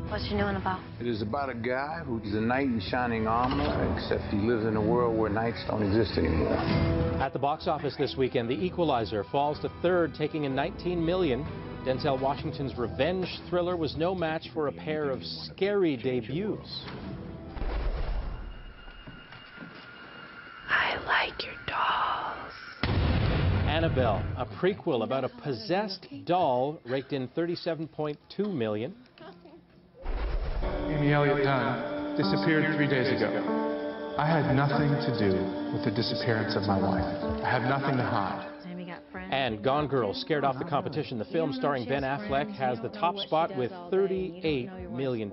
What's your new one about? It is about a guy who's a knight in shining armor, except he lives in a world where knights don't exist anymore. At the box office this weekend, The Equalizer falls to third, taking in $19 million. Denzel Washington's revenge thriller was no match for a pair of scary debuts. I like your dolls. Annabelle, a prequel about a possessed doll, raked in $37.2 million. Amy Elliott Dunn disappeared 3 days ago. I had nothing to do with the disappearance of my wife. I have nothing to hide. And Gone Girl scared off the competition. The film starring Ben Affleck has the top spot with $38 million.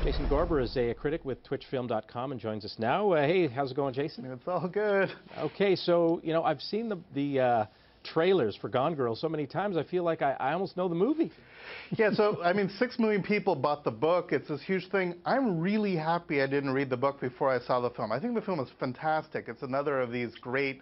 Jason Gorber is a critic with twitchfilm.com and joins us now. Hey, how's it going, Jason? It's all good. Okay, so, you know, I've seen the trailers for Gone Girl so many times, I feel like I almost know the movie. Yeah, so, I mean, 6 million people bought the book. It's this huge thing. I'm really happy I didn't read the book before I saw the film. I think the film is fantastic. It's another of these great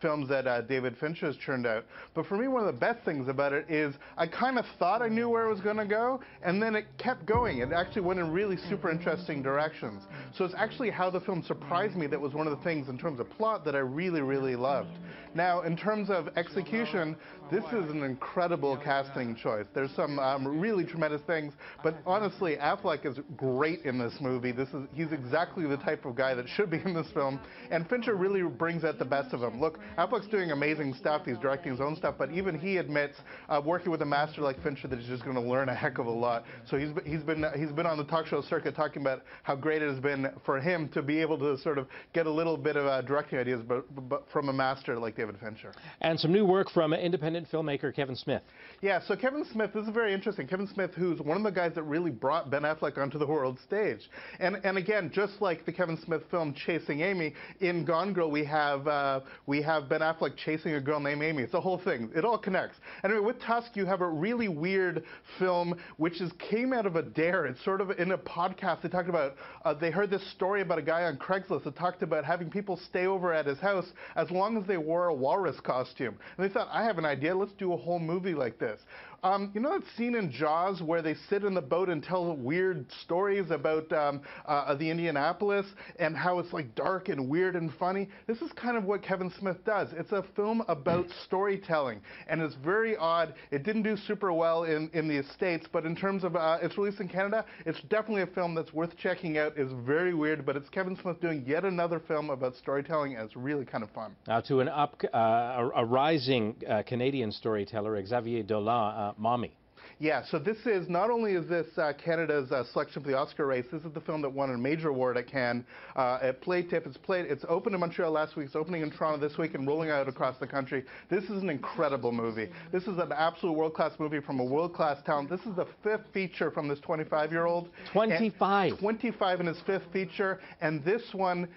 films that David Fincher has churned out. But for me, one of the best things about it is I kind of thought I knew where it was going to go, and then it kept going. It actually went in really super interesting directions. So it's actually how the film surprised me that was one of the things in terms of plot that I really, really loved. Now, in terms of execution, this is an incredible casting choice. There's some really tremendous things, but honestly, Affleck is great in this movie. He's exactly the type of guy that should be in this film, and Fincher really brings out the best of him. Look, Affleck's doing amazing stuff. He's directing his own stuff, but even he admits, working with a master like Fincher, that he's just going to learn a heck of a lot. So he's been on the talk show circuit talking about how great it has been for him to be able to sort of get a little bit of directing ideas, but from a master like David Fincher. And some new work from independent filmmaker Kevin Smith. Yeah, so Kevin Smith, this is very interesting. Kevin Smith, who's one of the guys that really brought Ben Affleck onto the world stage. And again, just like the Kevin Smith film Chasing Amy, in Gone Girl we have Ben Affleck chasing a girl named Amy. It's a whole thing. It all connects. Anyway, with Tusk, you have a really weird film which came out of a dare. It's sort of in a podcast. They talked about, they heard this story about a guy on Craigslist that talked about having people stay over at his house as long as they wore a walrus costume. And they thought, I have an idea. Let's do a whole movie like this. You know that scene in Jaws where they sit in the boat and tell weird stories about the Indianapolis and how it's like dark and weird and funny? This is kind of what Kevin Smith does. It's a film about storytelling, and it's very odd. It didn't do super well in the States, but in terms of its release in Canada, it's definitely a film that's worth checking out. It's very weird, but it's Kevin Smith doing yet another film about storytelling, and it's really kind of fun. Now to a rising Canadian storyteller, Xavier Dolan, Mommy. Yeah, so this is, not only is this Canada's selection for the Oscar race, this is the film that won a major award at Cannes. It played TIFF, it's opened in Montreal last week, it's opening in Toronto this week and rolling out across the country. This is an incredible movie. This is an absolute world-class movie from a world-class talent. This is the 5th feature from this 25-year-old. 25? 25 in his 5th feature, and this one,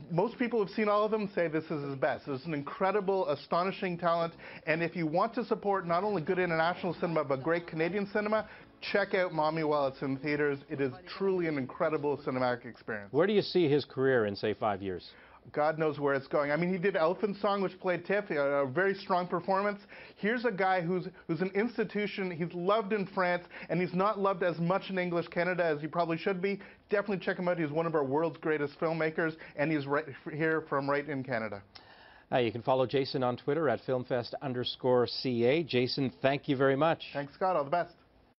most people who've seen all of them say this is his best. It's an incredible, astonishing talent, and if you want to support not only good international cinema, but great Canadian cinema, check out Mommy while it's in theaters. It is truly an incredible cinematic experience. Where do you see his career in, say, 5 years? God knows where it's going. I mean, he did Elephant Song, which played TIFF, a very strong performance. Here's a guy who's an institution. He's loved in France, and he's not loved as much in English Canada as he probably should be. Definitely check him out. He's one of our world's greatest filmmakers, and he's right here from right in Canada. You can follow Jason on Twitter at Filmfest_CA. Jason, thank you very much. Thanks, Scott. All the best.